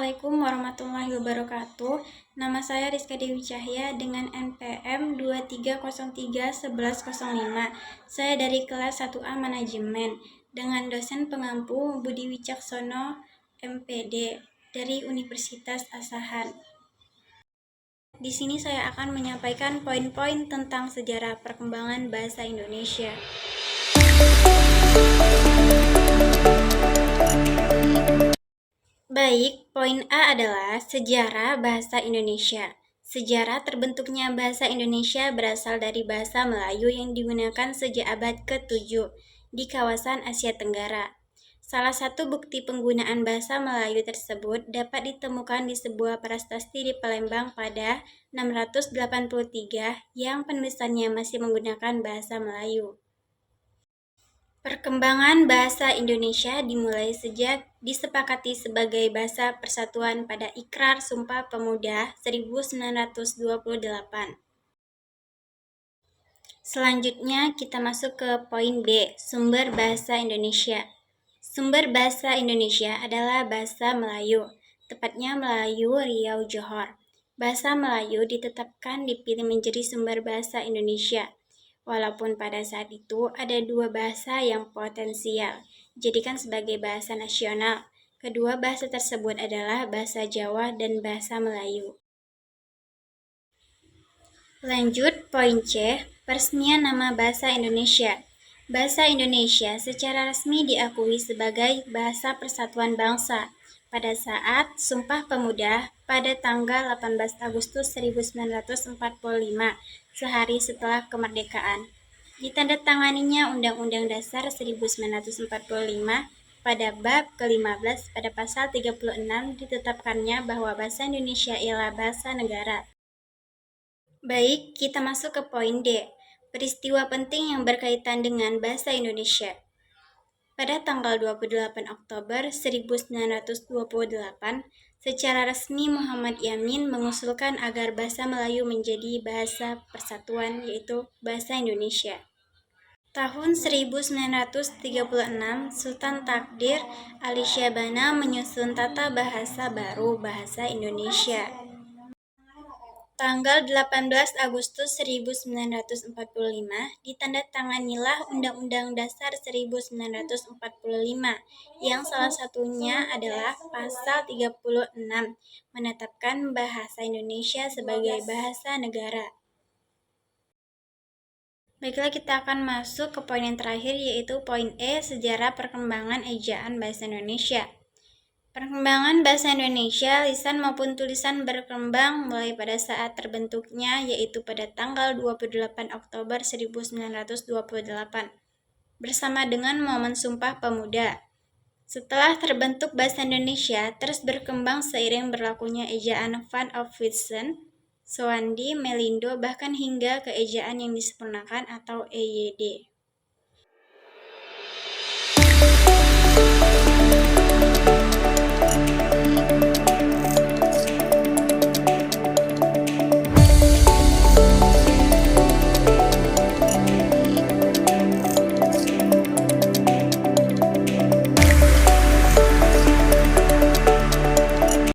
Assalamualaikum warahmatullahi wabarakatuh. Nama saya Rizka Dewi Cahya dengan NPM 23031105. Saya dari kelas 1A Manajemen dengan dosen pengampu Budi Wicaksono MPD dari Universitas Asahan. Di sini saya akan menyampaikan poin-poin tentang sejarah perkembangan bahasa Indonesia. Baik, poin A adalah sejarah bahasa Indonesia. Sejarah terbentuknya bahasa Indonesia berasal dari bahasa Melayu yang digunakan sejak abad ke-7 di kawasan Asia Tenggara. Salah satu bukti penggunaan bahasa Melayu tersebut dapat ditemukan di sebuah prasasti di Palembang pada 683 yang penulisannya masih menggunakan bahasa Melayu. Perkembangan bahasa Indonesia dimulai sejak disepakati sebagai bahasa persatuan pada Ikrar Sumpah Pemuda 1928. Selanjutnya kita masuk ke poin B, sumber bahasa Indonesia. Sumber bahasa Indonesia adalah bahasa Melayu, tepatnya Melayu Riau Johor. Bahasa Melayu ditetapkan dipilih menjadi sumber bahasa Indonesia. Walaupun pada saat itu ada dua bahasa yang potensial, dijadikan sebagai bahasa nasional. Kedua bahasa tersebut adalah bahasa Jawa dan bahasa Melayu. Lanjut, poin C, peresmian nama bahasa Indonesia. Bahasa Indonesia secara resmi diakui sebagai bahasa persatuan bangsa pada saat Sumpah Pemuda pada tanggal 18 Agustus 1945, sehari setelah kemerdekaan. Ditandatanganinya Undang-Undang Dasar 1945 pada bab ke-15 pada pasal 36 ditetapkannya bahwa bahasa Indonesia ialah bahasa negara. Baik, kita masuk ke poin D, peristiwa penting yang berkaitan dengan bahasa Indonesia. Pada tanggal 28 Oktober 1928, secara resmi Muhammad Yamin mengusulkan agar bahasa Melayu menjadi bahasa persatuan, yaitu bahasa Indonesia. Tahun 1936, Sultan Takdir Ali Syabana menyusun tata bahasa baru bahasa Indonesia. Tanggal 18 Agustus 1945, ditandatanganilah Undang-Undang Dasar 1945, yang salah satunya adalah Pasal 36, menetapkan bahasa Indonesia sebagai bahasa negara. Baiklah, kita akan masuk ke poin yang terakhir, yaitu poin E, sejarah perkembangan ejaan bahasa Indonesia. Perkembangan bahasa Indonesia, lisan maupun tulisan berkembang mulai pada saat terbentuknya, yaitu pada tanggal 28 Oktober 1928, bersama dengan momen Sumpah Pemuda. Setelah terbentuk bahasa Indonesia, terus berkembang seiring berlakunya ejaan Van Ophuijsen, Soandi, Melindo, bahkan hingga ke ejaan yang disempurnakan atau EYD.